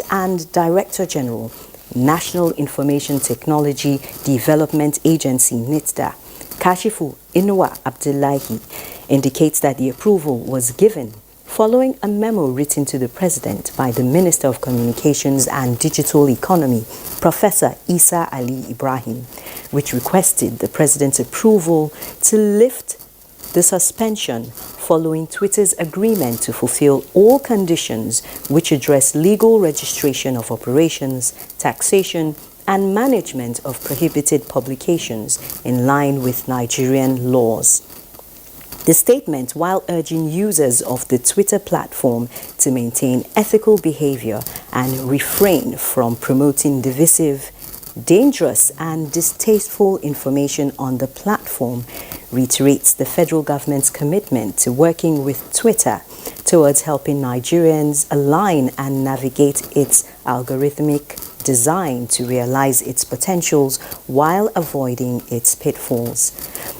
and Director General, National Information Technology Development Agency, NITDA, Kashifu Inuwa Abdullahi, indicates that the approval was given following a memo written to the President by the Minister of Communications and Digital Economy, Professor Isa Ali Ibrahim, which requested the President's approval to lift the suspension following Twitter's agreement to fulfill all conditions which address legal registration of operations, taxation, and management of prohibited publications in line with Nigerian laws. The statement, while urging users of the Twitter platform to maintain ethical behavior and refrain from promoting divisive, dangerous and distasteful information on the platform, reiterates the federal government's commitment to working with Twitter towards helping Nigerians align and navigate its algorithmic design to realize its potentials while avoiding its pitfalls.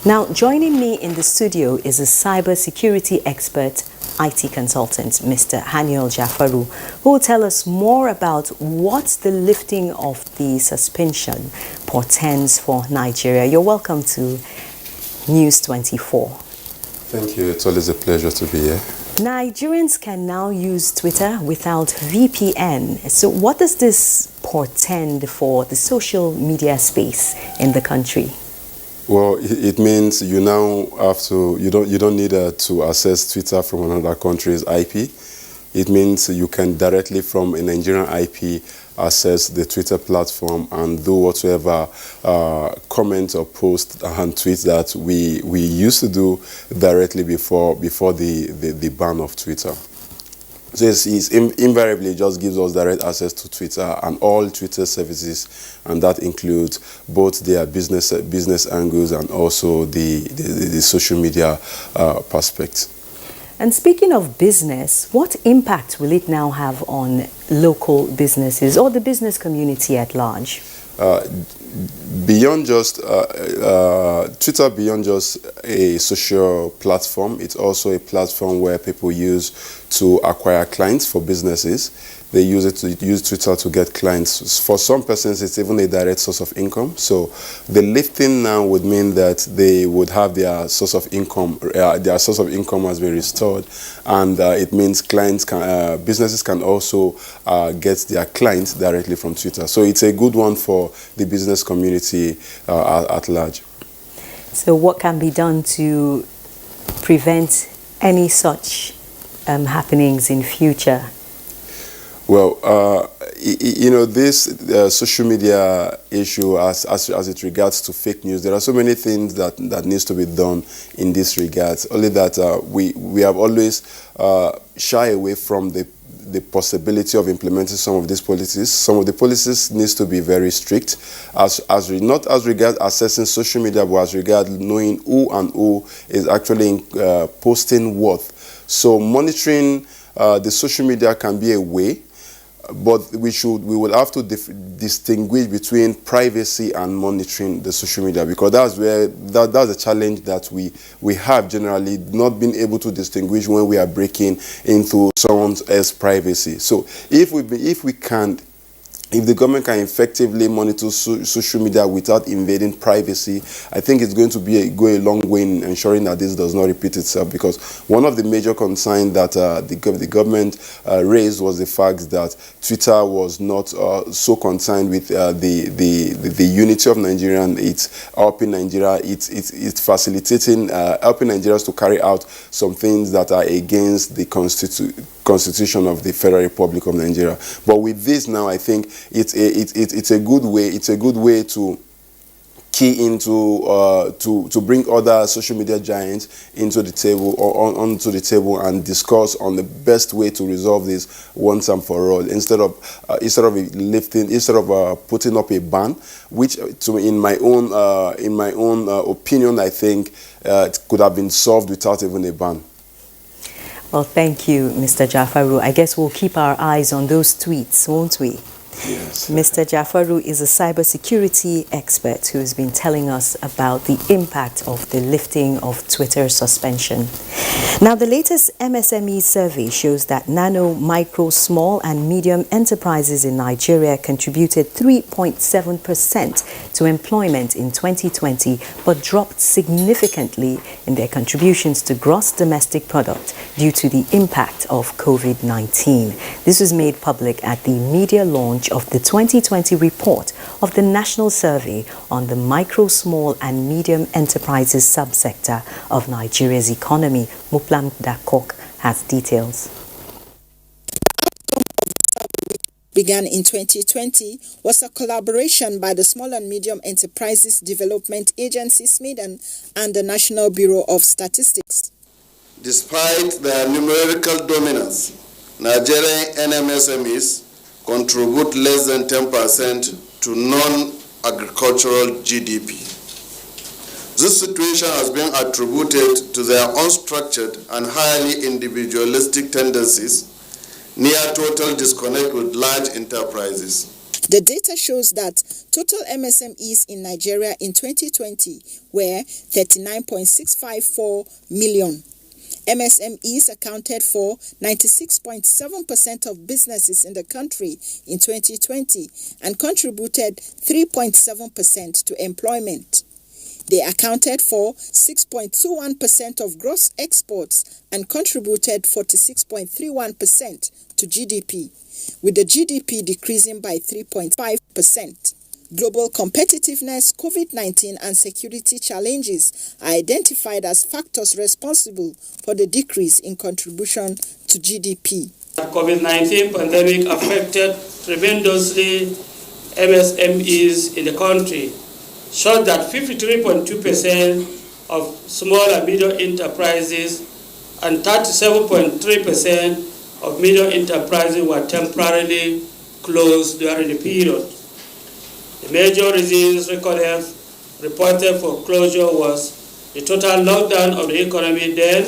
Now, joining me in the studio is a cybersecurity expert, IT consultant, Mr. Haniel Jafaru, who will tell us more about what the lifting of the suspension portends for Nigeria. You're welcome to News 24. Thank you. It's always a pleasure to be here. Nigerians can now use Twitter without VPN. So what does this portend for the social media space in the country? Well, it means you now have to, you don't need to access Twitter from another country's IP. It means you can directly from a Nigerian IP access the Twitter platform and do whatever comment or post and tweet that we used to do directly before the ban of Twitter. So it's invariably just gives us direct access to Twitter and all Twitter services, and that includes both their business angles and also the social media perspective. And speaking of business, what impact will it now have on local businesses or the business community at large? Beyond just Twitter, beyond just a social platform, it's also a platform where people use to acquire clients for businesses. They use it to use Twitter to get clients. For some persons, it's even a direct source of income. So the lifting now would mean that they would have their source of income. Their source of income has been restored, and it means clients can, businesses can also get their clients directly from Twitter. So it's a good one for the business community at large. So what can be done to prevent any such happenings in future? Well, you know, this social media issue, as it regards to fake news, there are so many things that needs to be done in this regard. Only that we have always shy away from the possibility of implementing some of these policies. Some of the policies needs to be very strict, not as regard assessing social media, but as regard knowing who is actually posting what. So monitoring the social media can be a way, but we will have to distinguish between privacy and monitoring the social media, because that's where that's a challenge that we have generally, not being able to distinguish when we are breaking into someone else's privacy. So if if the government can effectively monitor social media without invading privacy, I think it's going to go a long way in ensuring that this does not repeat itself. Because one of the major concerns that the government raised was the fact that Twitter was not so concerned with the unity of Nigeria. It's helping Nigeria. It's facilitating helping Nigerians to carry out some things that are against the Constitution of the Federal Republic of Nigeria. But with this now, I think it's a good way. It's a good way to key into to bring other social media giants into the table or onto the table and discuss on the best way to resolve this once and for all, instead of putting up a ban, which in my own opinion, I think it could have been solved without even a ban. Well, thank you, Mr. Jafaru. I guess we'll keep our eyes on those tweets, won't we? Yes. Mr. Jafaru is a cybersecurity expert who has been telling us about the impact of the lifting of Twitter suspension. Now, the latest MSME survey shows that nano, micro, small and medium enterprises in Nigeria contributed 3.7% to employment in 2020, but dropped significantly in their contributions to gross domestic product due to the impact of COVID-19. This was made public at the media launch of the 2020 report of the National Survey on the Micro, Small and Medium Enterprises subsector of Nigeria's economy. Muplam Dakok has details. Began in 2020 was a collaboration by the Small and Medium Enterprises Development Agency (SMEDAN) and the National Bureau of Statistics. Despite their numerical dominance, Nigerian NMSMEs contribute less than 10% to non-agricultural GDP. This situation has been attributed to their unstructured and highly individualistic tendencies, near total disconnect with large enterprises. The data shows that total MSMEs in Nigeria in 2020 were 39.654 million. MSMEs accounted for 96.7% of businesses in the country in 2020 and contributed 3.7% to employment. They accounted for 6.21% of gross exports and contributed 46.31% to GDP, with the GDP decreasing by 3.5%. Global competitiveness, COVID-19 and security challenges are identified as factors responsible for the decrease in contribution to GDP. The COVID-19 pandemic affected tremendously MSMEs in the country, showed that 53.2% of small and medium enterprises and 37.3% of medium enterprises were temporarily closed during the period. The major reasons reported for closure was the total lockdown of the economy then.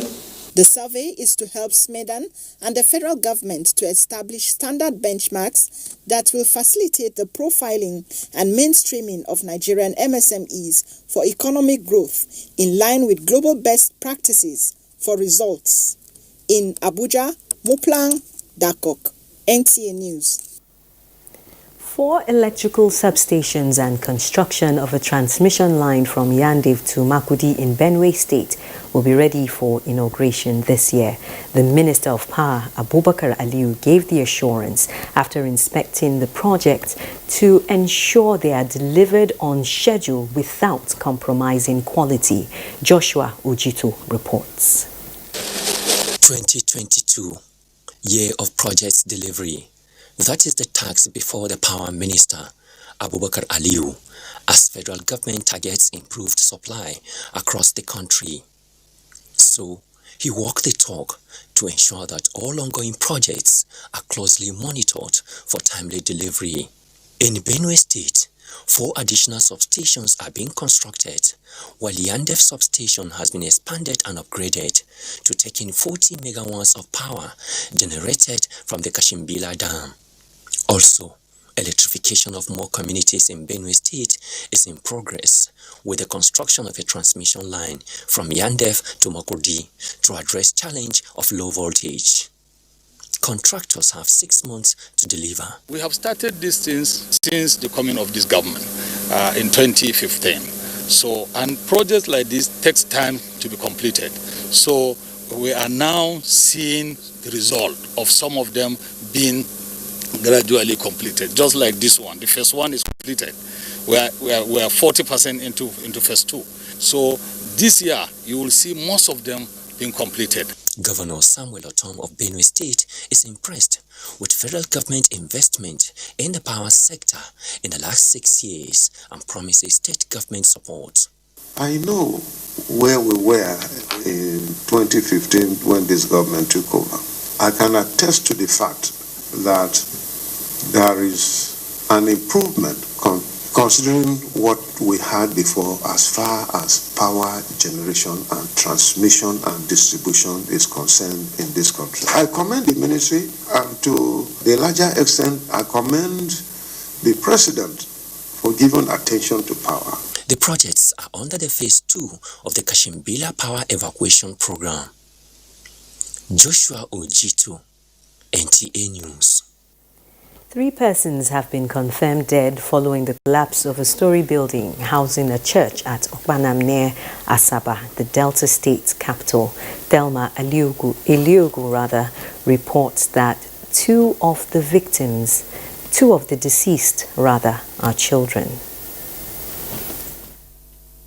The survey is to help SMEDAN and the federal government to establish standard benchmarks that will facilitate the profiling and mainstreaming of Nigerian MSMEs for economic growth in line with global best practices for results. In Abuja, Muplang Dakok, NTA News. 4 electrical substations and construction of a transmission line from Yandiv to Makudi in Benue State will be ready for inauguration this year. The Minister of Power, Abubakar Aliyu, gave the assurance after inspecting the project to ensure they are delivered on schedule without compromising quality. Joshua Ujito reports. 2022, year of project delivery. That is the task before the Power Minister, Abubakar Aliyu, as federal government targets improved supply across the country. So, he walked the talk to ensure that all ongoing projects are closely monitored for timely delivery. In Benue State, 4 additional substations are being constructed, while Yandev substation has been expanded and upgraded to take in 40 megawatts of power generated from the Kashimbila Dam. Also, electrification of more communities in Benue State is in progress, with the construction of a transmission line from Yandev to Makudi to address challenge of low voltage. Contractors have 6 months to deliver. We have started these things since the coming of this government in 2015. So, and projects like this takes time to be completed. So, we are now seeing the result of some of them being gradually completed, just like this one. The first one is completed. We are 40% into phase 2. So this year, you will see most of them being completed. Governor Samuel Otom of Benue State is impressed with federal government investment in the power sector in the last 6 years and promises state government support. I know where we were in 2015 when this government took over. I can attest to the fact that there is an improvement considering what we had before as far as power generation and transmission and distribution is concerned in this country. I commend the ministry, and to the larger extent I commend the president for giving attention to power. The projects are under the phase 2 of the Kashimbila Power Evacuation Program. Joshua Ojitu, NTA News. 3 persons have been confirmed dead following the collapse of a story building housing a church at Okpanam near Asaba, the Delta State capital. Thelma Eliogu reports that two of the deceased are children.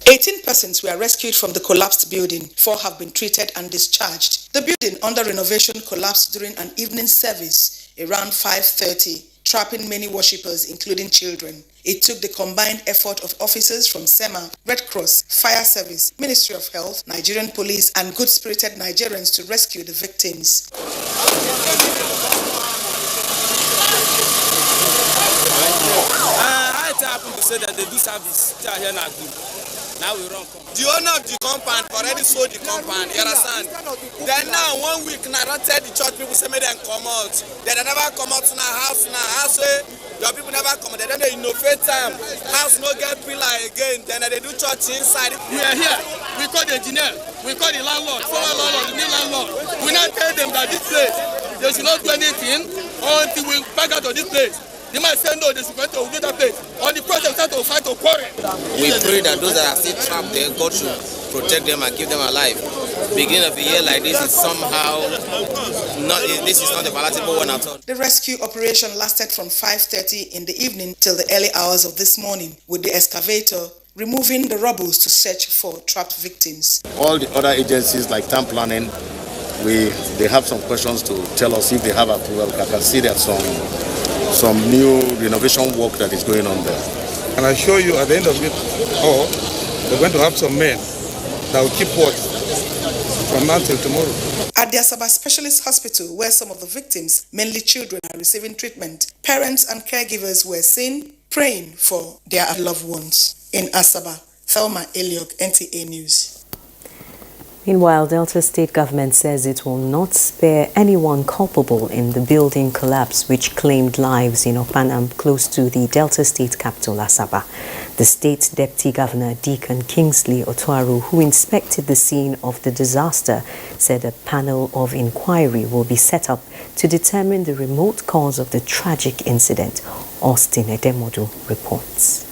18 persons were rescued from the collapsed building. 4 have been treated and discharged. The building under renovation collapsed during an evening service around 5:30, trapping many worshippers, including children. It took the combined effort of officers from SEMA, Red Cross, Fire Service, Ministry of Health, Nigerian Police, and good-spirited Nigerians to rescue the victims. I happen to say that they do service here now. Now we run. The owner of the compound already sold the compound, you understand? Then now 1 week now don't tell the church people say make them come out. They never come out in our house now. House your people never come out. They don't innovate time. House no get pillar again. Then they do church inside. We are here. We call the engineer. We call the landlord, former landlord, the new landlord. We now tell them that this place they should not do anything until we back out of this place. They might say no, they should go to another place. On the project, start to fight to quarrel. We pray that those that are still trapped there, God should protect them and keep them alive. Beginning of a year like this is somehow not. This is not a palatable one at all. The rescue operation lasted from 5:30 in the evening till the early hours of this morning, with the excavator removing the rubble to search for trapped victims. All the other agencies like town planning, they have some questions to tell us if they have approval. I can see that some new renovation work that is going on there. And I assure you at the end of it all, we're going to have some men that will keep watch from now till tomorrow. At the Asaba Specialist Hospital, where some of the victims, mainly children, are receiving treatment, parents and caregivers were seen praying for their loved ones. In Asaba, Thelma Eliogu, NTA News. Meanwhile, Delta State government says it will not spare anyone culpable in the building collapse which claimed lives in Okpanam, close to the Delta State capital, Asaba. The state deputy governor, Deacon Kingsley Otuaru, who inspected the scene of the disaster, said a panel of inquiry will be set up to determine the remote cause of the tragic incident. Austin Edemodu reports.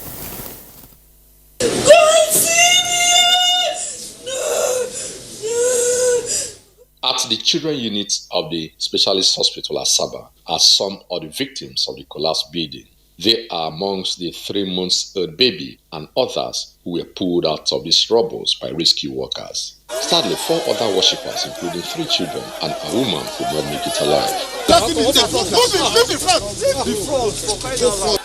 At the children unit of the Specialist Hospital Asaba are some of the victims of the collapsed building. They are amongst the 3-month-old baby and others who were pulled out of these rubble by rescue workers. Sadly, 4 other worshippers, including 3 children and a woman, could not make it alive.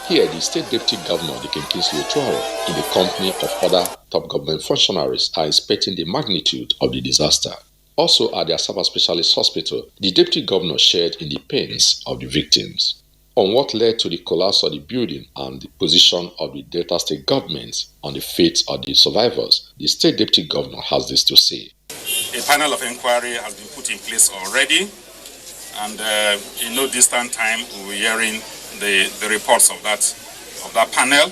Here, the state deputy governor, Deacon Kingsley Otuaru, in the company of other top government functionaries, are inspecting the magnitude of the disaster. Also at the Asaba Specialist Hospital, the deputy governor shared in the pains of the victims. On what led to the collapse of the building and the position of the Delta State government on the fate of the survivors, the state deputy governor has this to say. A panel of inquiry has been put in place already, and in no distant time we'll be hearing the reports of that panel.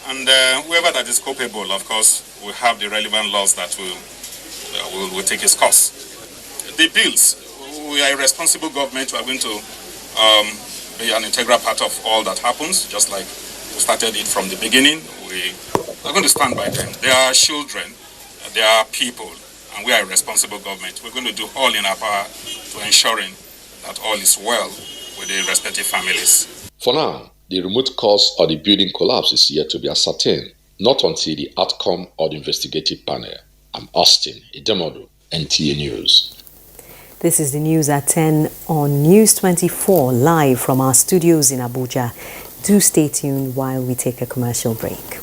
And whoever that is culpable, of course, will have the relevant laws that will take its course. The bills, we are a responsible government. We are going to be an integral part of all that happens, just like we started it from the beginning. We are going to stand by them. They are children, they are people, and we are a responsible government. We're going to do all in our power to ensuring that all is well with the respective families. For now, the remote cause of the building collapse is yet to be ascertained, not until the outcome of the investigative panel. I'm Austin Edemodu, NTA News. This is the news at 10 on News 24, live from our studios in Abuja. Do stay tuned while we take a commercial break.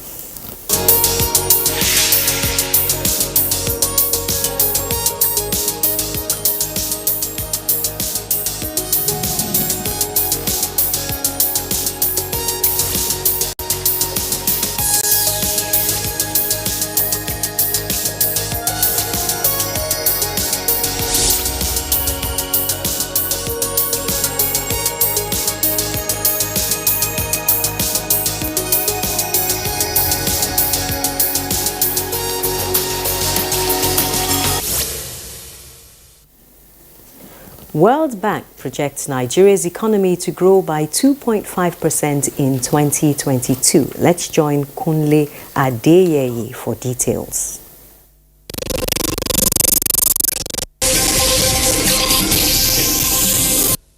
World Bank projects Nigeria's economy to grow by 2.5% in 2022. Let's join Kunle Adeyeye for details.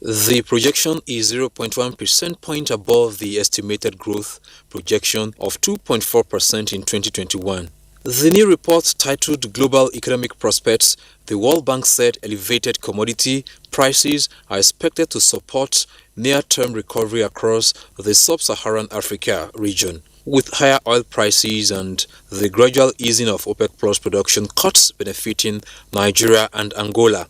The projection is 0.1 percentage point above the estimated growth projection of 2.4% in 2021. The new report, titled Global Economic Prospects, the World Bank said elevated commodity prices are expected to support near-term recovery across the sub-Saharan Africa region, with higher oil prices and the gradual easing of OPEC Plus production cuts benefiting Nigeria and Angola.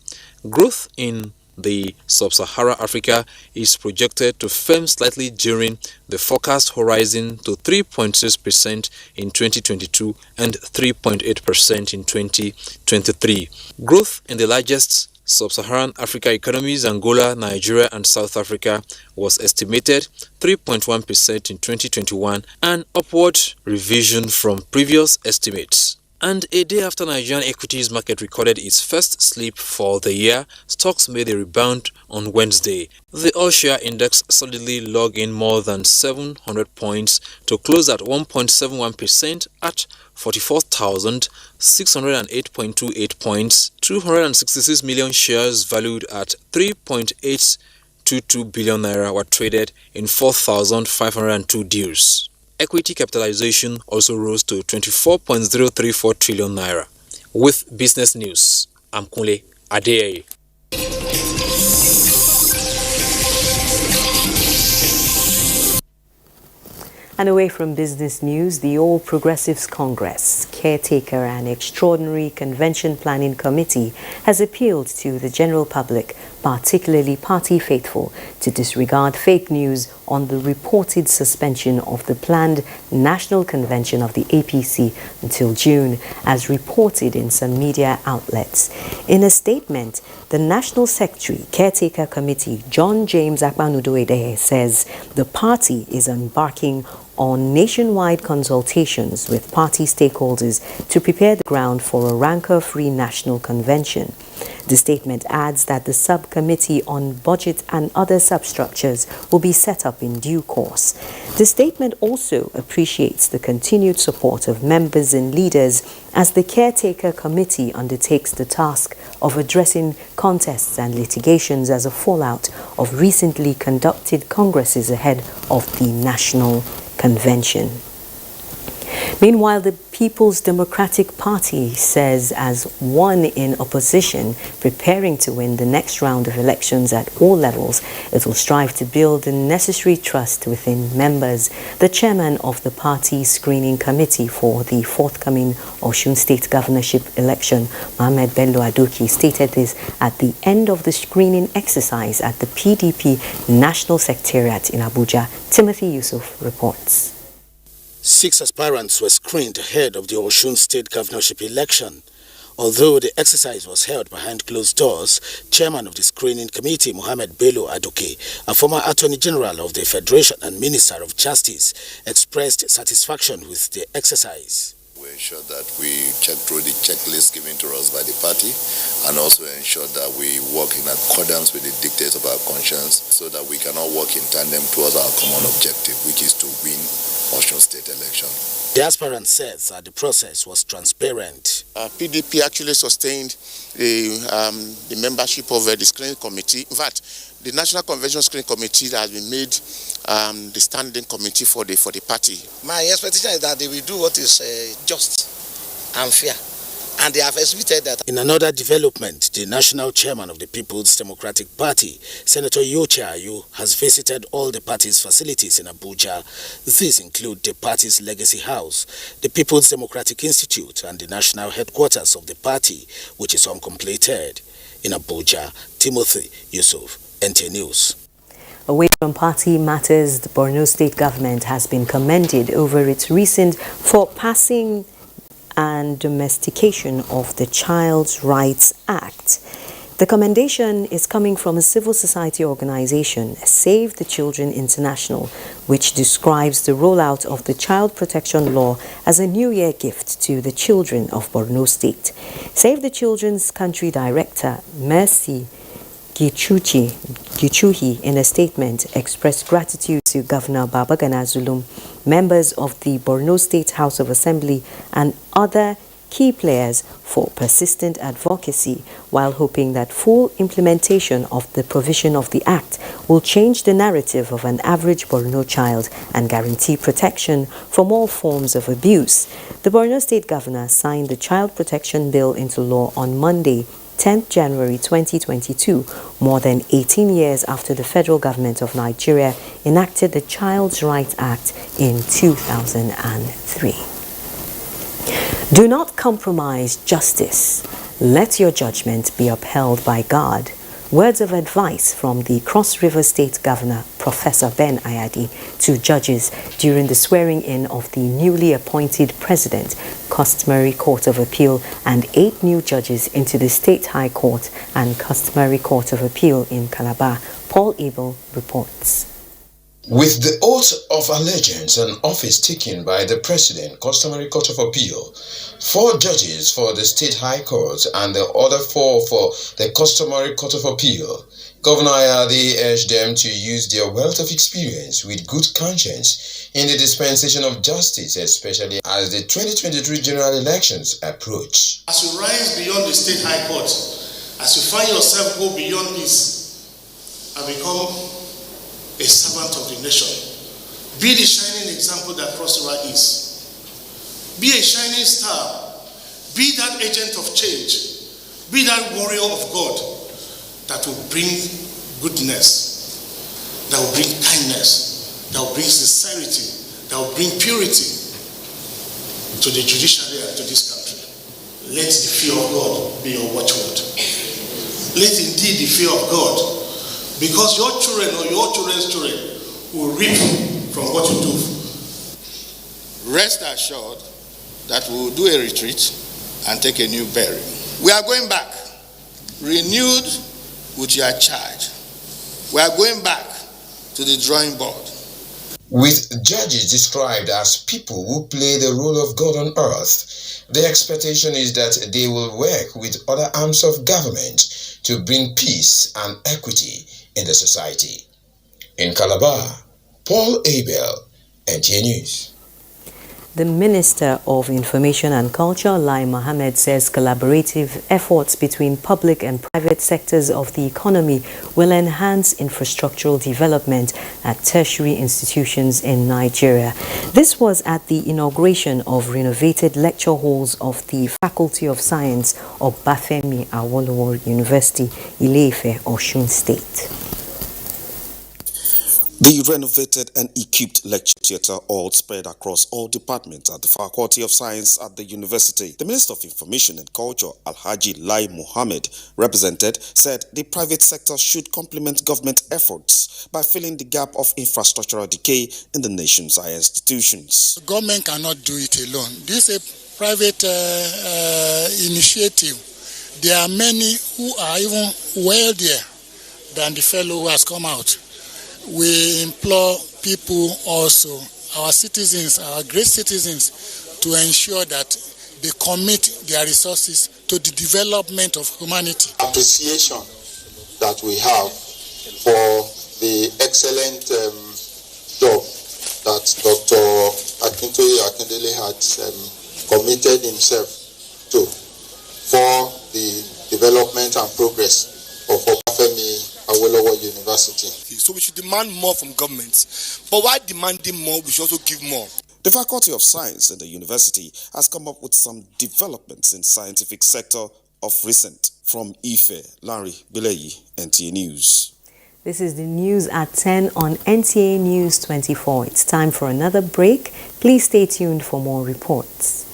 Growth in the sub-Saharan Africa is projected to firm slightly during the forecast horizon to 3.6% in 2022 and 3.8% in 2023. Growth in the largest sub-Saharan Africa economies, Angola, Nigeria and South Africa, was estimated 3.1% in 2021, an upward revision from previous estimates. And a day after Nigerian equities market recorded its first slip for the year, stocks made a rebound on Wednesday. The all-share index solidly logged in more than 700 points to close at 1.71% at 44,608.28 points. 266 million shares valued at 3.822 billion naira were traded in 4,502 deals. Equity capitalization also rose to 24.034 trillion naira. With business news, I'm Kunle Adeyeye. And away from business news, the All Progressives Congress Caretaker and Extraordinary Convention Planning Committee has appealed to the general public, particularly party faithful, to disregard fake news on the reported suspension of the planned National Convention of the APC until June, as reported in some media outlets. In a statement, the National Secretary, Caretaker Committee, John James Akpanudo-Edehe, says the party is embarking on nationwide consultations with party stakeholders to prepare the ground for a rancor-free national convention. The statement adds that the subcommittee on budget and other substructures will be set up in due course. The statement also appreciates the continued support of members and leaders as the Caretaker Committee undertakes the task of addressing contests and litigations as a fallout of recently conducted congresses ahead of the National Convention. Meanwhile, the People's Democratic Party says, as one in opposition preparing to win the next round of elections at all levels, it will strive to build the necessary trust within members. The chairman of the party screening committee for the forthcoming Osun State governorship election, Mohammed Bello Adoki, stated this at the end of the screening exercise at the PDP National Secretariat in Abuja. Timothy Yusuf reports. 6 aspirants were screened ahead of the Osun State governorship election. Although the exercise was held behind closed doors, chairman of the screening committee, Mohammed Bello Adoke, a former Attorney General of the Federation and Minister of Justice, expressed satisfaction with the exercise. We ensure that we check through the checklist given to us by the party and also ensure that we work in accordance with the dictates of our conscience so that we can all work in tandem towards our common objective, which is to win Osun State election. The aspirant says that the process was transparent. PDP actually sustained the membership of the screening committee. In fact, the National Convention Screening Committee has been made the standing committee for the party. My expectation is that they will do what is just and fair. And they have exhibited that. In another development, the national chairman of the People's Democratic Party, Senator Yoche Ayu, has visited all the party's facilities in Abuja. These include the party's legacy house, the People's Democratic Institute, and the national headquarters of the party, which is uncompleted. In Abuja, Timothy Yusuf, NT News. Away from party matters, the Borno State government has been commended over its recent passing and domestication of the Child's Rights Act. The commendation is coming from a civil society organization, Save the Children International, which describes the rollout of the child protection law as a New Year gift to the children of Borno State. Save the Children's country director, Mercy Gichuhi, in a statement, expressed gratitude to Governor Babagana Zulum, members of the Borno State House of Assembly, and other key players for persistent advocacy, while hoping that full implementation of the provision of the Act will change the narrative of an average Borno child and guarantee protection from all forms of abuse. The Borno State Governor signed the Child Protection Bill into law on Monday, 10th January 2022, more than 18 years after the federal government of Nigeria enacted the Child's Rights Act in 2003. Do not compromise justice. Let your judgment be upheld by God. Words of advice from the Cross River State Governor, Professor Ben Ayadi, to judges during the swearing-in of the newly appointed President, Customary Court of Appeal, and 8 new judges into the State High Court and Customary Court of Appeal in Calabar. Paul Abel reports. With the oath of allegiance and office taken by the President, Customary Court of Appeal, 4 judges for the State High Court and the other 4 for the Customary Court of Appeal, Governor Ayade urged them to use their wealth of experience with good conscience in the dispensation of justice, especially as the 2023 general elections approach. As you rise beyond the State High Court, as you find yourself go beyond this and become a servant of the nation, be the shining example that Cross River is. Be a shining star. Be that agent of change. Be that warrior of God that will bring goodness, that will bring kindness, that will bring sincerity, that will bring purity to the judiciary and to this country. Let the fear of God be your watchword. Let indeed the fear of God, because your children or your children's children will reap from what you do. Rest assured that we will do a retreat and take a new burial. We are going back, renewed with your charge. We are going back to the drawing board. With judges described as people who play the role of God on earth, the expectation is that they will work with other arms of government to bring peace and equity in the society. In Calabar, Paul Abel, NTA News. The Minister of Information and Culture, Lai Mohammed, says collaborative efforts between public and private sectors of the economy will enhance infrastructural development at tertiary institutions in Nigeria. This was at the inauguration of renovated lecture halls of the Faculty of Science of Bafemi Awolowo University, Ile-Ife, Osun State. The renovated and equipped lecture theatre all spread across all departments at the Faculty of Science at the university. The Minister of Information and Culture, Alhaji Lai Mohammed, represented, said the private sector should complement government efforts by filling the gap of infrastructural decay in the nation's higher institutions. The government cannot do it alone. This is a private initiative. There are many who are even wealthier than the fellow who has come out. We implore people also, our citizens, our great citizens, to ensure that they commit their resources to the development of humanity. Appreciation that we have for the excellent job that Dr. Akintoye Akindele had committed himself to for the development and progress of Obafemi Awolowo University. So we should demand more from governments. But while demanding more, we should also give more. The Faculty of Science and the university has come up with some developments in scientific sector of recent. From Ife, Larry Bileyi, NTA News. This is the news at 10 on NTA News 24. It's time for another break. Please stay tuned for more reports.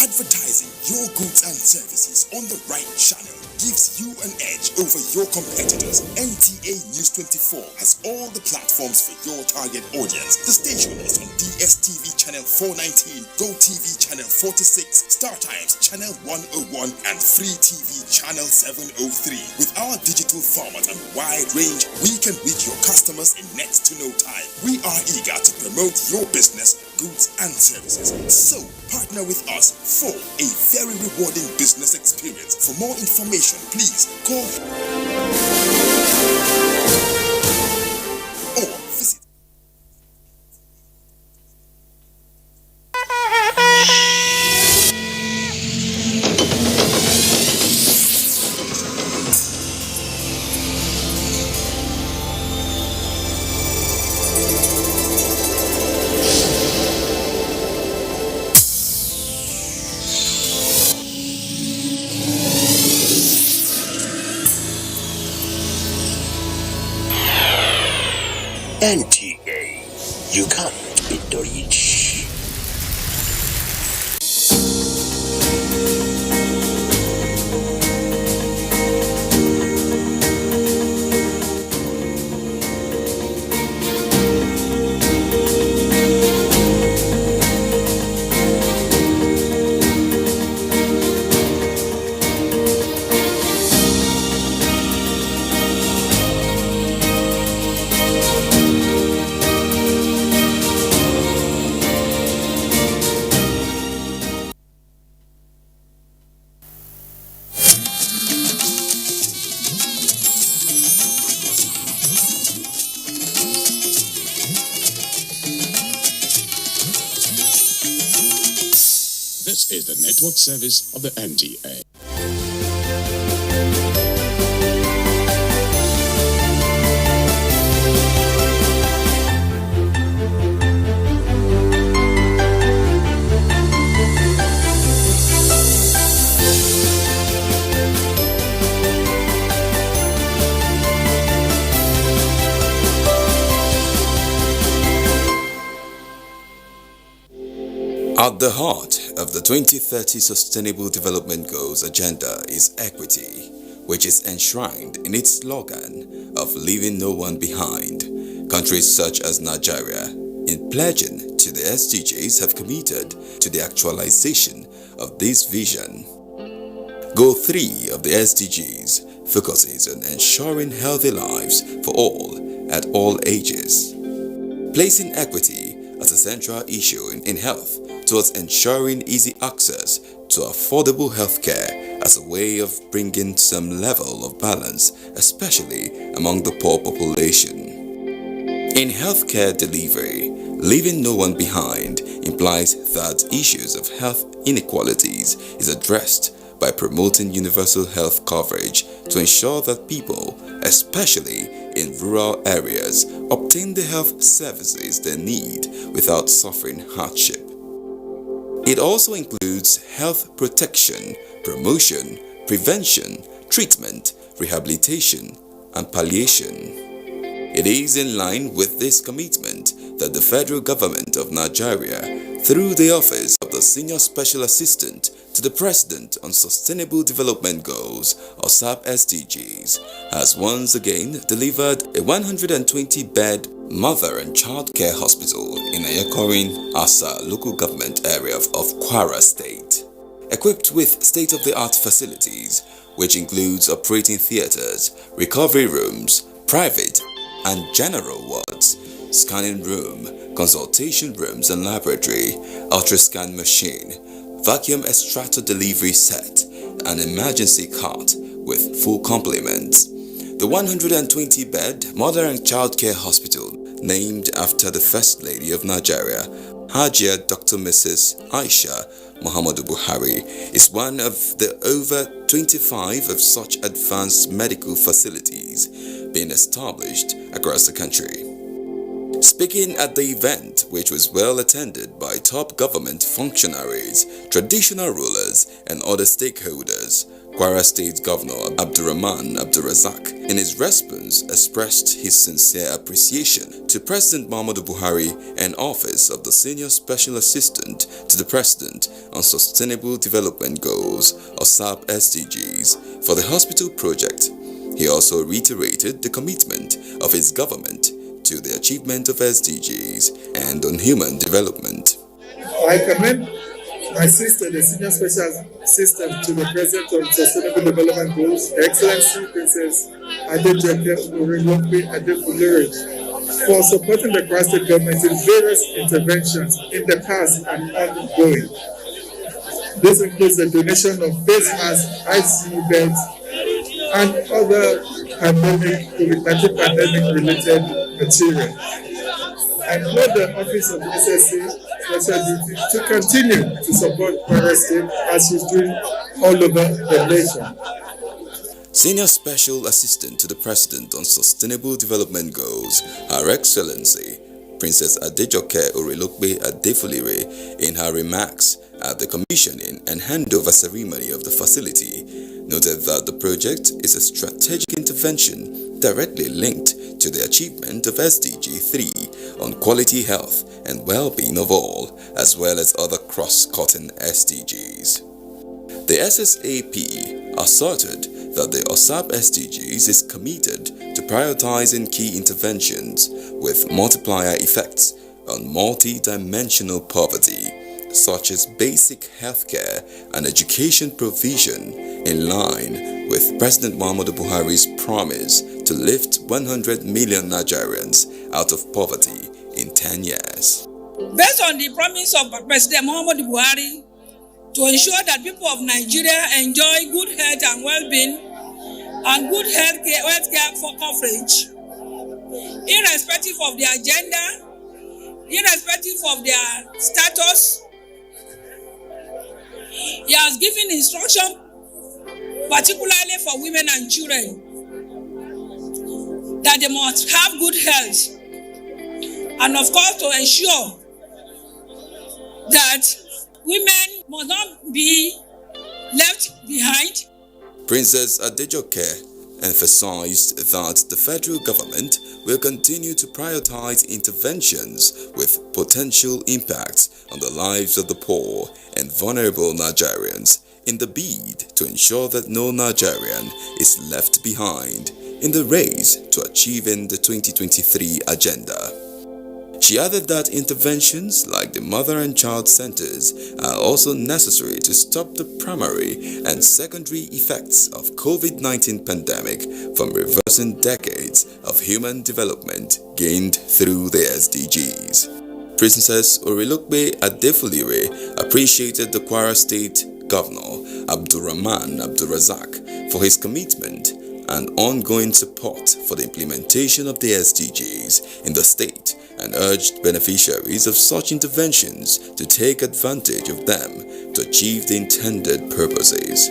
Advertising your goods and services on the right channel gives you an edge over your competitors. NTA News 24 has all the platforms for your target audience. The station is on DSTV channel 419, GoTV channel 46, StarTimes channel 101, and Free TV channel 703. With our digital format and wide range, we can reach your customers in next to no time. We are eager to promote your business, goods and services. So, partner with us for a very rewarding business experience. For more information, please call or visit. NTA, you can't beat the rich. This is the network service of the NTA. At the heart of the 2030 Sustainable Development Goals agenda is equity, which is enshrined in its slogan of leaving no one behind. Countries such as Nigeria, in pledging to the SDGs, have committed to the actualization of this vision. Goal 3 of the SDGs focuses on ensuring healthy lives for all at all ages, placing equity as a central issue in health towards ensuring easy access to affordable healthcare as a way of bringing some level of balance, especially among the poor population. In healthcare delivery, leaving no one behind implies that issues of health inequalities is addressed by promoting universal health coverage to ensure that people, especially in rural areas, obtain the health services they need without suffering hardship. It also includes health protection, promotion, prevention, treatment, rehabilitation, and palliation. It is in line with this commitment that the federal government of Nigeria, through the Office of the Senior Special Assistant to the President on Sustainable Development Goals, or SAP SDGs, has once again delivered a 120-bed mother and child care hospital in Ayakorin, Asa local government area of Kwara State. Equipped with state-of-the-art facilities, which includes operating theaters, recovery rooms, private and general wards, scanning room, consultation rooms and laboratory, ultrascan machine, vacuum extractor delivery set, and emergency cart with full complements. The 120-bed mother and child care hospital, named after the First Lady of Nigeria, Hajia Dr. Mrs. Aisha Muhammadu Buhari, is one of the over 25 of such advanced medical facilities being established across the country. Speaking at the event, which was well attended by top government functionaries, traditional rulers, and other stakeholders, Kwara State Governor Abdurrahman Abdurrazak, in his response, expressed his sincere appreciation to President Muhammadu Buhari and Office of the Senior Special Assistant to the President on Sustainable Development Goals, or SAP SDGs, for the hospital project. He also reiterated the commitment of his government to the achievement of SDGs and on human development. I commend my sister, the Senior Special Assistant to the President on Sustainable Development Goals, Excellency Princess Adejeke Orelope Adefulere, for supporting the Kwara State government in various interventions in the past and ongoing. This includes the donation of face masks, ICU beds, and other COVID-19 pandemic-related material. I implore the Office of SSA Special Duty to continue to support Kwara State as she's doing all over the nation. Senior Special Assistant to the President on Sustainable Development Goals, Her Excellency Princess Adejoke Orelokpe Adefolire, in her remarks at the commissioning and handover ceremony of the facility, noted that the project is a strategic intervention directly linked to the achievement of SDG 3 on quality health and well-being of all, as well as other cross-cutting SDGs. The SSAP asserted that the OSAP SDGs is committed to prioritizing key interventions with multiplier effects on multi-dimensional poverty, such as basic healthcare and education provision, in line with President Muhammadu Buhari's promise to lift 100 million Nigerians out of poverty in 10 years. Based on the promise of President Muhammadu Buhari to ensure that people of Nigeria enjoy good health and well-being and good healthcare for coverage, irrespective of their gender, irrespective of their status, he has given instruction, particularly for women and children, that they must have good health, and of course to ensure that women must not be left behind. Princess Adejoke emphasized that the federal government will continue to prioritize interventions with potential impacts on the lives of the poor and vulnerable Nigerians in the bid to ensure that no Nigerian is left behind in the race to achieving the 2023 agenda. She added that interventions like the mother and child centers are also necessary to stop the primary and secondary effects of COVID-19 pandemic from reversing decades of human development gained through the SDGs. Princess Orelokpe Adefolire appreciated the Kwara State Governor Abdulrahman Abdulrazak for his commitment and ongoing support for the implementation of the SDGs in the state, and urged beneficiaries of such interventions to take advantage of them to achieve the intended purposes.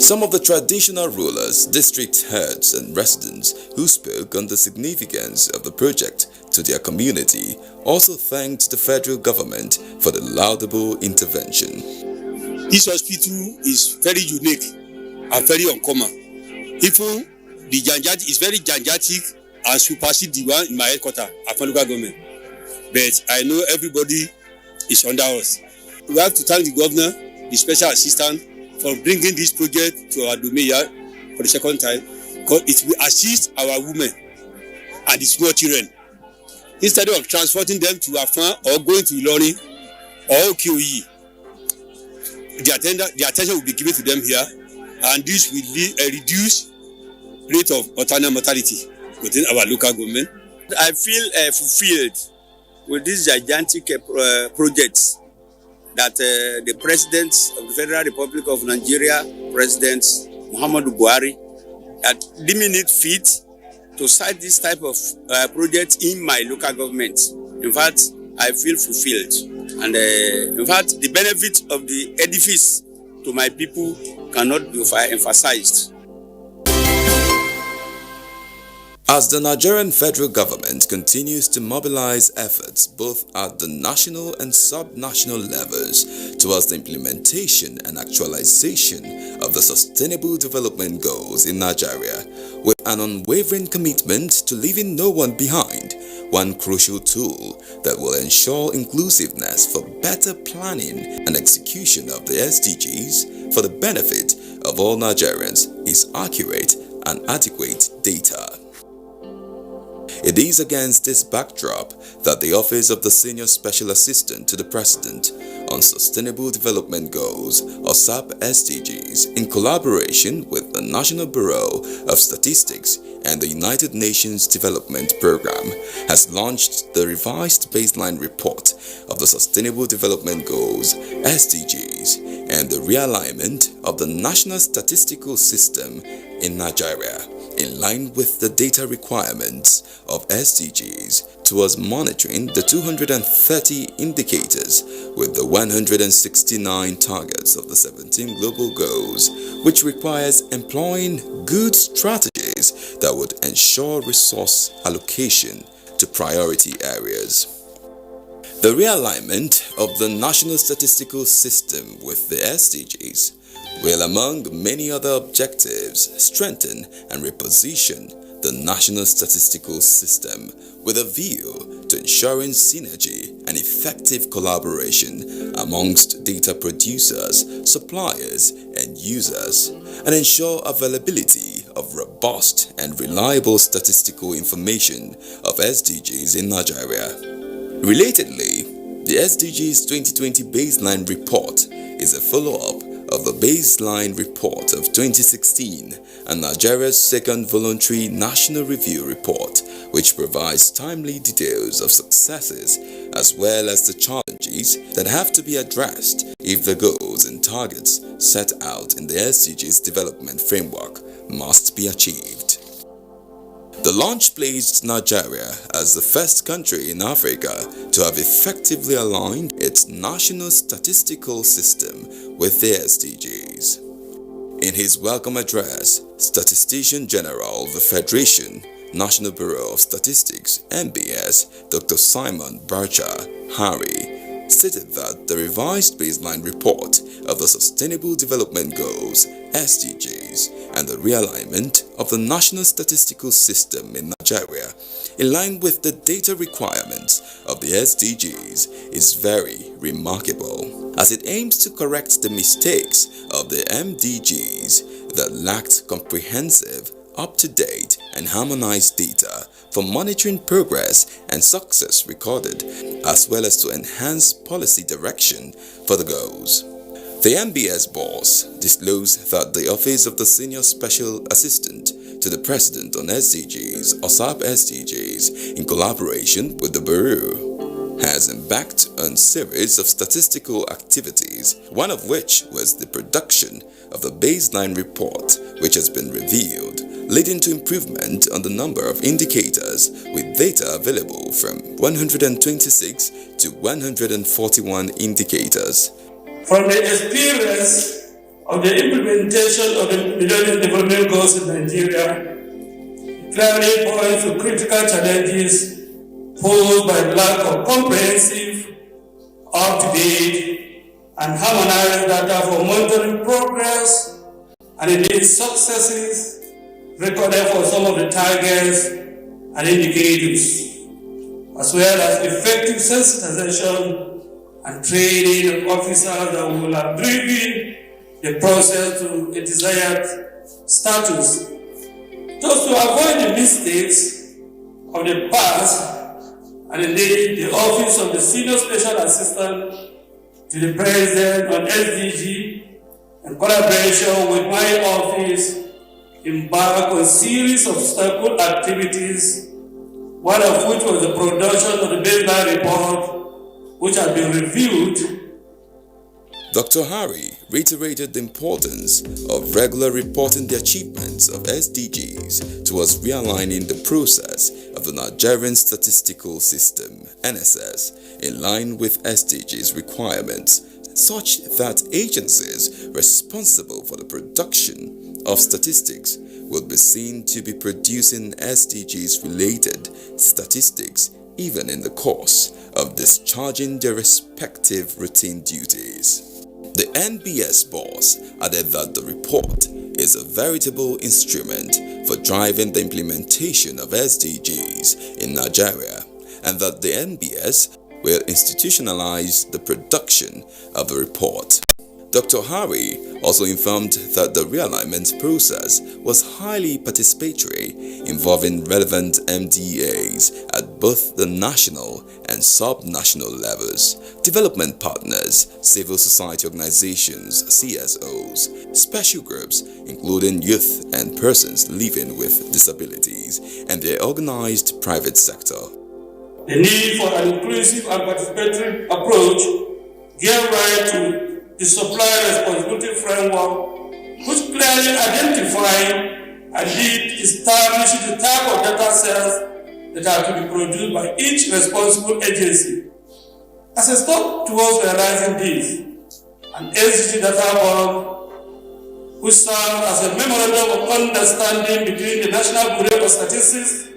Some of the traditional rulers, district heads and residents who spoke on the significance of the project to their community also thanked the federal government for the laudable intervention. This hospital is very unique and very uncommon. Even the Janjat is very Janjatic and supersede the one in my headquarters at local government. But I know everybody is under us. We have to thank the governor, the special assistant, for bringing this project to our domain for the second time, because it will assist our women and the small children. Instead of transporting them to Afan or going to Ilorin or OKOE, the attention will be given to them here, and this will reduce rate of maternal mortality within our local government. I feel fulfilled with these gigantic projects that the President of the Federal Republic of Nigeria, President Muhammadu Buhari, had deemed it fit to start this type of project in my local government. In fact, I feel fulfilled. And in fact, the benefit of the edifice to my people cannot be emphasized. As the Nigerian federal government continues to mobilize efforts both at the national and sub-national levels towards the implementation and actualization of the Sustainable Development Goals in Nigeria, with an unwavering commitment to leaving no one behind, one crucial tool that will ensure inclusiveness for better planning and execution of the SDGs for the benefit of all Nigerians is accurate and adequate data. It is against this backdrop that the Office of the Senior Special Assistant to the President on Sustainable Development Goals, OSAP SDGs, in collaboration with the National Bureau of Statistics and the United Nations Development Programme has launched the revised baseline report of the Sustainable Development Goals (SDGs) and the realignment of the National Statistical System in Nigeria in line with the data requirements of SDGs towards monitoring the 230 indicators with the 169 targets of the 17 global goals, which requires employing good strategies that would ensure resource allocation to priority areas. The realignment of the National Statistical System with the SDGs will, among many other objectives, strengthen and reposition the National Statistical System with a view to ensuring synergy and effective collaboration amongst data producers, suppliers, and users, and ensure availability of robust and reliable statistical information of SDGs in Nigeria. Relatedly, the SDGs 2020 Baseline Report is a follow-up of the Baseline Report of 2016 and Nigeria's second voluntary National Review Report, which provides timely details of successes as well as the challenges that have to be addressed if the goals and targets set out in the SDGs development framework must be achieved. The launch placed Nigeria as the first country in Africa to have effectively aligned its national statistical system with the SDGs. In his welcome address, Statistician General of the Federation, National Bureau of Statistics (NBS), Dr. Simon Barcha Hari, stated that the revised baseline report of the Sustainable Development Goals (SDGs) and the realignment of the National Statistical System in Nigeria in line with the data requirements of the SDGs is very remarkable, as it aims to correct the mistakes of the MDGs that lacked comprehensive, up-to-date and harmonized data for monitoring progress and success recorded, as well as to enhance policy direction for the goals. The MBS boss disclosed that the Office of the Senior Special Assistant to the President on SDGs, OSAP SDGs, in collaboration with the Bureau, has embarked on a series of statistical activities, one of which was the production of the baseline report, which has been revealed, leading to improvement on the number of indicators with data available from 126 to 141 indicators. From the experience of the implementation of the Millennium Development Goals in Nigeria, clearly points to critical challenges posed by the lack of comprehensive, up-to-date, and harmonized data for monitoring progress and indeed successes recorded for some of the targets and indicators, as well as effective sensitization and training of officers that will have driven the process to a desired status. Just to avoid the mistakes of the past, and indeed the Office of the Senior Special Assistant to the President on SDG, in collaboration with my office, embarked on a series of stakeholder activities, one of which was the production of the baseline report, which had been reviewed. Dr. Hari reiterated the importance of regular reporting the achievements of SDGs towards realigning the process of the Nigerian Statistical System (NSS) in line with SDGs requirements, such that agencies responsible for the production of statistics will be seen to be producing SDGs-related statistics even in the course of discharging their respective routine duties. The NBS boss added that the report is a veritable instrument for driving the implementation of SDGs in Nigeria, and that the NBS will institutionalize the production of the report. Dr. Hari also informed that the realignment process was highly participatory, involving relevant MDAs at both the national and sub-national levels, development partners, civil society organizations, CSOs, special groups including youth and persons living with disabilities, and the organized private sector. The need for an inclusive and participatory approach gave rise to the supply responsibility framework, which clearly identified and did establish the type of data sets that are to be produced by each responsible agency. As a step towards realizing this, an SDG data board, which serves as a memorandum of understanding between the National Bureau of Statistics,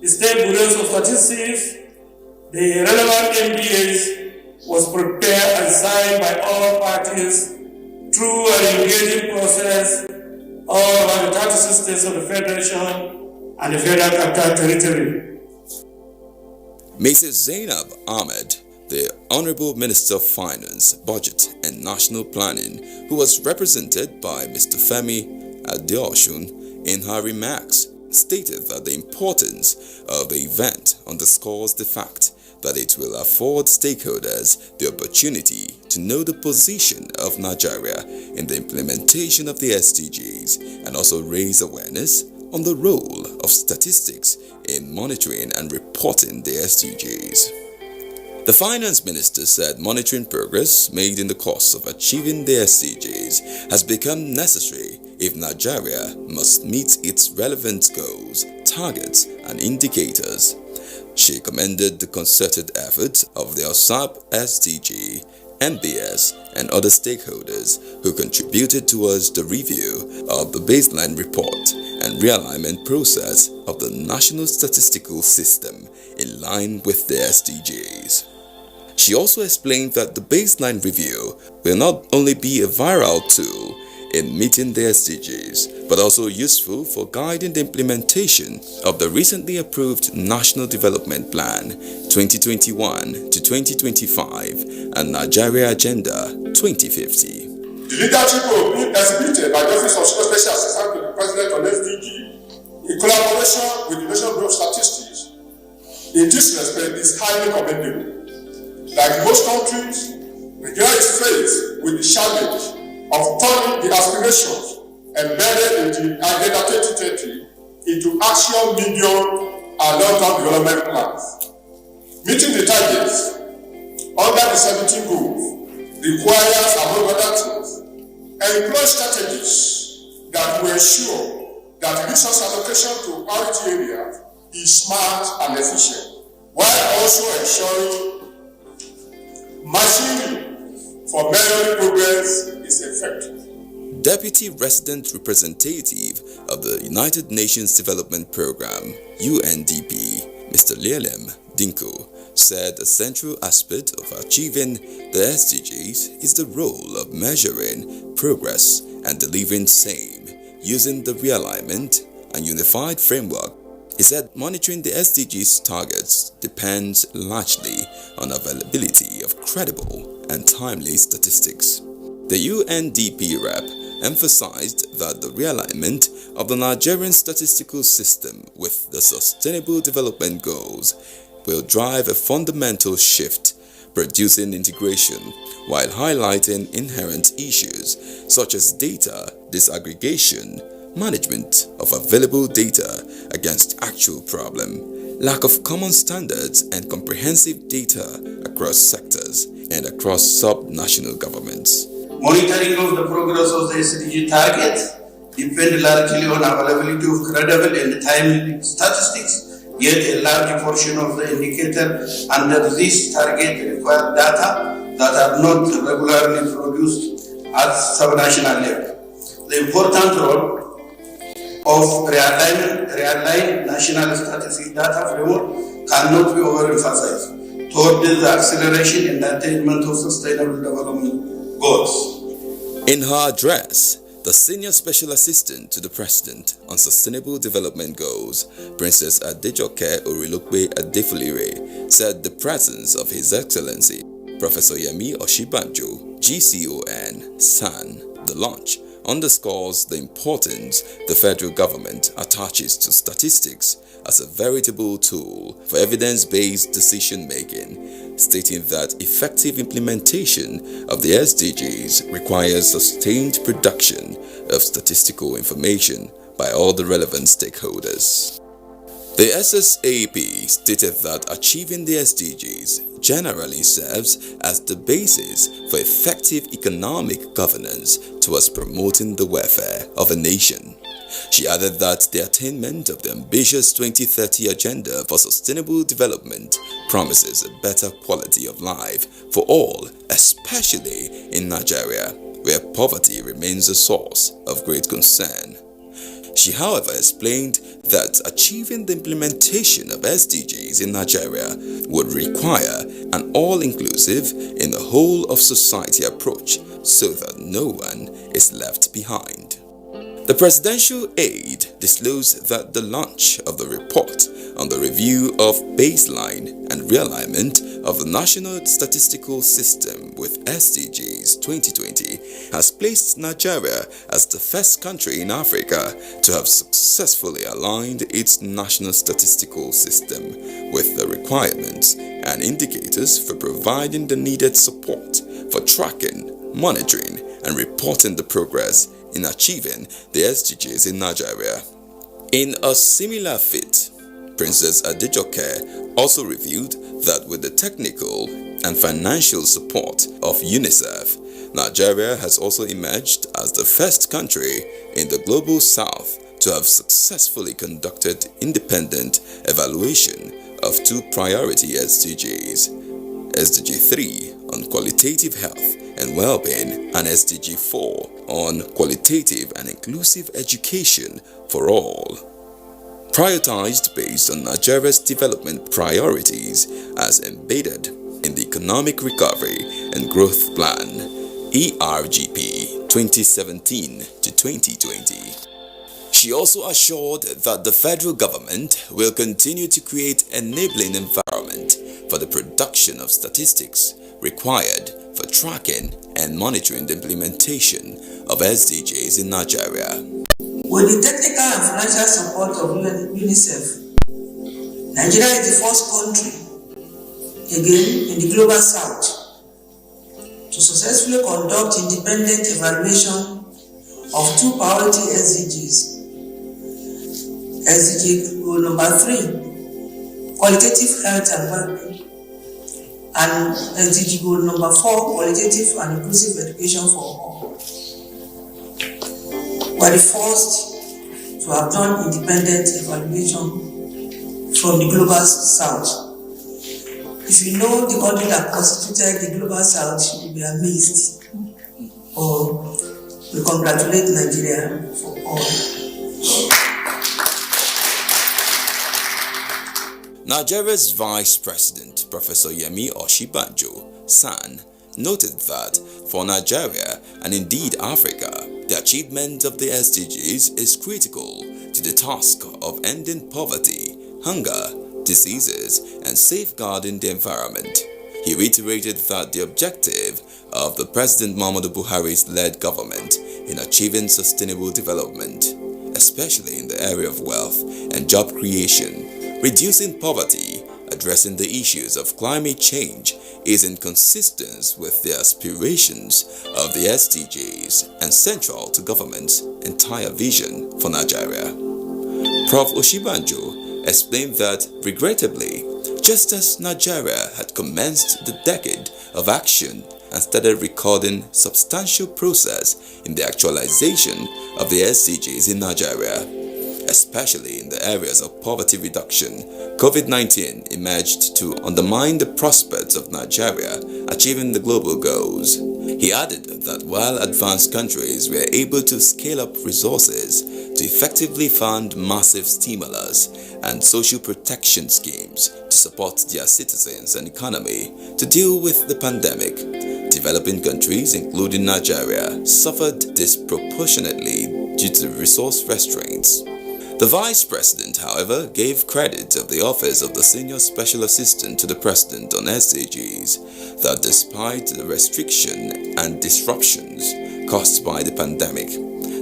the State Bureaus of Statistics, the relevant MBAs, was prepared and signed by all parties through an engaging process all over the 36 states of the Federation and the Federal Capital Territory. Mrs. Zainab Ahmed, the Honorable Minister of Finance, Budget and National Planning, who was represented by Mr. Femi Adeosun, in her remarks, stated that the importance of the event underscores the fact that it will afford stakeholders the opportunity to know the position of Nigeria in the implementation of the SDGs and also raise awareness on the role of statistics in monitoring and reporting the SDGs. The Finance Minister said monitoring progress made in the course of achieving the SDGs has become necessary if Nigeria must meet its relevant goals, targets, and indicators. She commended the concerted efforts of the OSAP SDG, MBS, and other stakeholders who contributed towards the review of the baseline report and realignment process of the National Statistical System in line with the SDGs. She also explained that the baseline review will not only be a viral tool in meeting the SDGs, but also useful for guiding the implementation of the recently approved National Development Plan 2021 to 2025 and Nigeria Agenda 2050. The leadership will be exhibited by the Office of Special Assistant to the President on SDG in collaboration with the National Bureau of Statistics. In this respect, is highly commendable. Like most countries, Nigeria is faced with the challenge of turning the aspirations embedded in the Agenda 2030 into actual medium and long-term development plans. Meeting the targets under the 17 goals requires, among other things, employ strategies that will ensure that resource allocation to priority areas is smart and efficient, while also ensuring machinery for measuring progress is effective. Deputy Resident Representative of the United Nations Development Programme, UNDP, Mr. Lielem Dinko, said a central aspect of achieving the SDGs is the role of measuring progress and delivering same using the realignment and unified framework. He said monitoring the SDGs targets depends largely on availability of credible and timely statistics. The UNDP rep emphasized that the realignment of the Nigerian statistical system with the Sustainable Development Goals will drive a fundamental shift, producing integration while highlighting inherent issues such as data disaggregation, management of available data against actual problem, lack of common standards and comprehensive data across sectors and across sub-national governments. Monitoring of the progress of the SDG targets depends largely on availability of credible and timely statistics, yet a large portion of the indicators under this target require data that are not regularly produced at sub-national level. The important role of realigned national statistics data framework cannot be overemphasized toward the acceleration and attainment of sustainable development goals. In her address, the Senior Special Assistant to the President on Sustainable Development Goals, Princess Adejoke Orilokwe Adefolire, said the presence of His Excellency Professor Yemi Oshibanjo GCON, SAN. The launch underscores the importance the federal government attaches to statistics as a veritable tool for evidence-based decision-making, stating that effective implementation of the SDGs requires sustained production of statistical information by all the relevant stakeholders. The SSAP stated that achieving the SDGs generally serves as the basis for effective economic governance towards promoting the welfare of a nation. She added that the attainment of the ambitious 2030 Agenda for Sustainable Development promises a better quality of life for all, especially in Nigeria, where poverty remains a source of great concern. She, however, explained that achieving the implementation of SDGs in Nigeria would require an all-inclusive in the whole of society approach so that no one is left behind. The presidential aide disclosed that the launch of the report on the review of baseline and realignment of the National Statistical System with SDGs 2020 has placed Nigeria as the first country in Africa to have successfully aligned its national statistical system with the requirements and indicators for providing the needed support for tracking, monitoring, and reporting the progress in achieving the SDGs in Nigeria. In a similar feat, Princess Adejoke also revealed that with the technical and financial support of UNICEF, Nigeria has also emerged as the first country in the Global South to have successfully conducted independent evaluation of two priority SDGs, SDG 3 on qualitative health and well-being and SDG 4 on qualitative and inclusive education for all. Prioritized based on Nigeria's development priorities as embedded in the Economic Recovery and Growth Plan ERGP 2017 to 2020. She also assured that the federal government will continue to create an enabling environment for the production of statistics required for tracking and monitoring the implementation of SDGs in Nigeria. With the technical and financial support of UNICEF, Nigeria is the first country, again in the Global South, to successfully conduct independent evaluation of two priority SDGs. SDG goal number 3, qualitative health and well-being, and SDG goal number 4, qualitative and inclusive education for all. We are the first to have done independent evaluation from the Global South. If you know the country that constituted the Global South, you will be amazed. Or we congratulate Nigeria for all. Nigeria's Vice President, Professor Yemi Oshibanjo, SAN, noted that for Nigeria and indeed Africa, the achievement of the SDGs is critical to the task of ending poverty, hunger, diseases, and safeguarding the environment. He reiterated that the objective of the President Muhammadu Buhari's led government in achieving sustainable development, especially in the area of wealth and job creation, reducing poverty, addressing the issues of climate change, is in consistence with the aspirations of the SDGs and central to government's entire vision for Nigeria. Prof. Oshibanjo explained that, regrettably, just as Nigeria had commenced the decade of action and started recording substantial progress in the actualization of the SDGs in Nigeria, especially in the areas of poverty reduction, COVID-19 emerged to undermine the prospects of Nigeria achieving the global goals. He added that while advanced countries were able to scale up resources to effectively fund massive stimulus and social protection schemes to support their citizens and economy to deal with the pandemic, developing countries, including Nigeria, suffered disproportionately due to resource restraints. The Vice President, however, gave credit of the office of the Senior Special Assistant to the President on SDGs that despite the restriction and disruptions caused by the pandemic,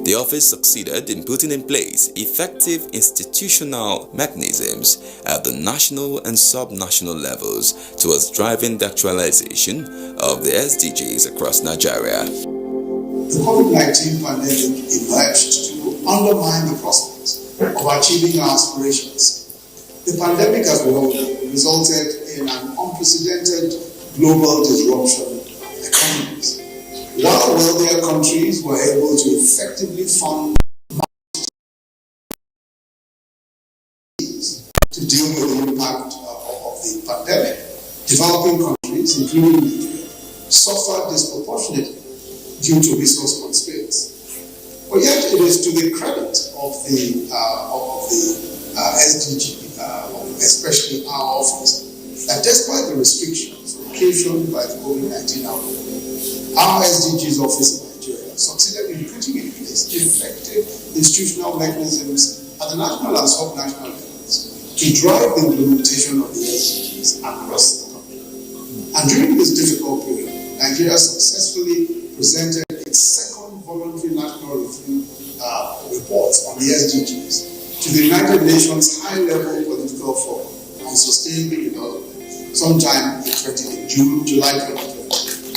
the office succeeded in putting in place effective institutional mechanisms at the national and sub-national levels towards driving the actualization of the SDGs across Nigeria. The COVID-19 pandemic emerged to undermine the prospects of achieving our aspirations. The pandemic, as we all know, resulted in an unprecedented global disruption of economies. While wealthier countries were able to effectively fund to deal with the impact of the pandemic, developing countries, including Nigeria, suffered disproportionately due to resource constraints. But yet, it is to the credit of the SDG, especially our office, that despite the restrictions occasioned by the COVID-19 outbreak, our SDGs office in Nigeria succeeded in putting in place effective institutional mechanisms at the national and sub-national levels to drive the implementation of the SDGs across the country. And during this difficult period, Nigeria successfully presented its second voluntary national review report on the SDGs to the United Nations High-Level Political Forum on Sustainable Development sometime in July 2020.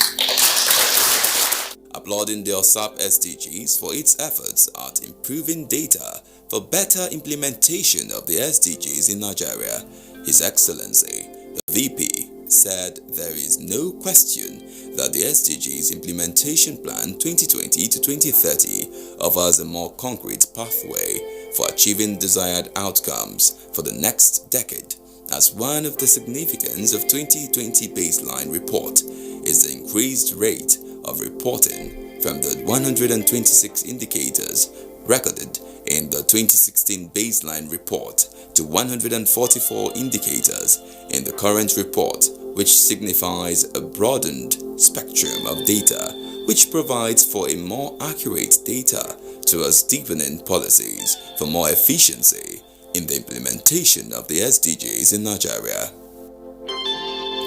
Applauding the OSAP SDGs for its efforts at improving data for better implementation of the SDGs in Nigeria, His Excellency, the VP, said there is no question that the SDGs Implementation Plan 2020 to 2030 offers a more concrete pathway for achieving desired outcomes for the next decade, as one of the significance of 2020 baseline report is the increased rate of reporting from the 126 indicators recorded in the 2016 baseline report to 144 indicators in the current report, which signifies a broadened spectrum of data which provides for a more accurate data towards deepening policies for more efficiency in the implementation of the SDGs in Nigeria.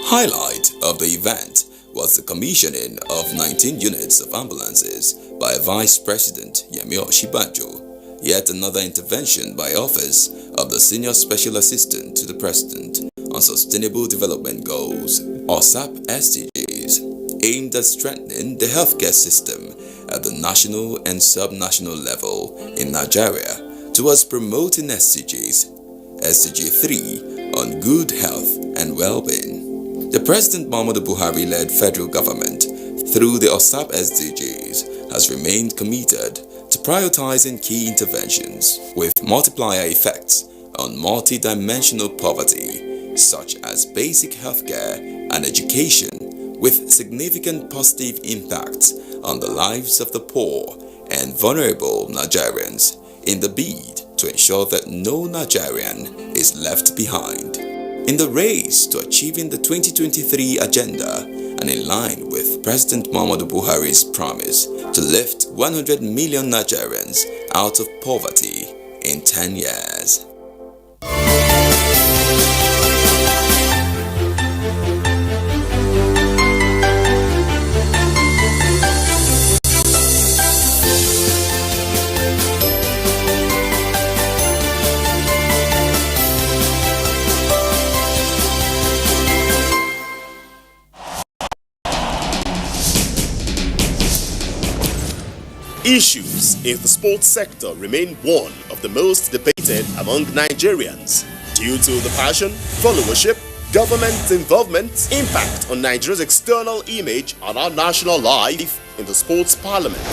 Highlight of the event was the commissioning of 19 units of ambulances by Vice President Yemi Oshibanjo, yet another intervention by Office of the Senior Special Assistant to the President on Sustainable Development Goals, OSAP SDGs, aimed at strengthening the healthcare system at the national and sub-national level in Nigeria towards promoting SDGs, SDG 3 on good health and well-being. The President Muhammadu Buhari-led federal government through the OSAP SDGs has remained committed to prioritizing key interventions with multiplier effects on multi-dimensional poverty, such as basic healthcare and education, with significant positive impacts on the lives of the poor and vulnerable Nigerians in the bid to ensure that no Nigerian is left behind. In the race to achieving the 2023 agenda and in line with President Muhammadu Buhari's promise to lift 100 million Nigerians out of poverty in 10 years. Issues in the sports sector remain one of the most debated among Nigerians due to the passion, followership, government involvement, impact on Nigeria's external image and our national life in the sports parliament.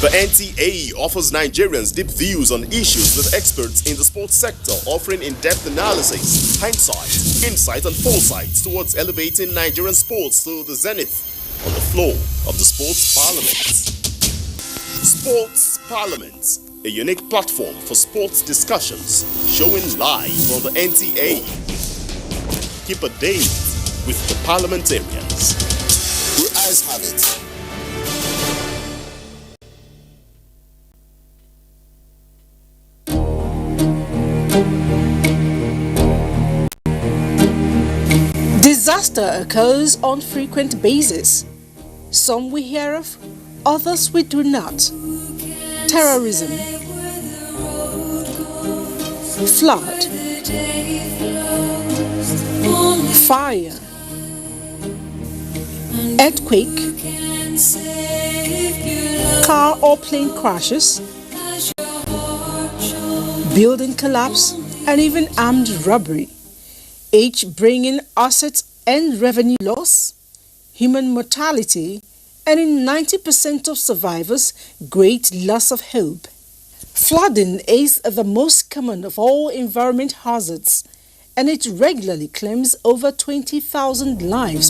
The NTA offers Nigerians deep views on issues with experts in the sports sector, offering in-depth analysis, hindsight, insight and foresight towards elevating Nigerian sports to the zenith on the floor of the sports parliament. Sports Parliament, a unique platform for sports discussions, showing live on the NTA. Keep a date with the parliamentarians. Your eyes have it. Disaster occurs on frequent basis. Some we hear of, others we do not. Terrorism, flood, fire, earthquake, car or plane crashes, building collapse, and even armed robbery, each bringing assets and revenue loss, human mortality, and in 90% of survivors, great loss of hope. Flooding is the most common of all environment hazards, and it regularly claims over 20,000 lives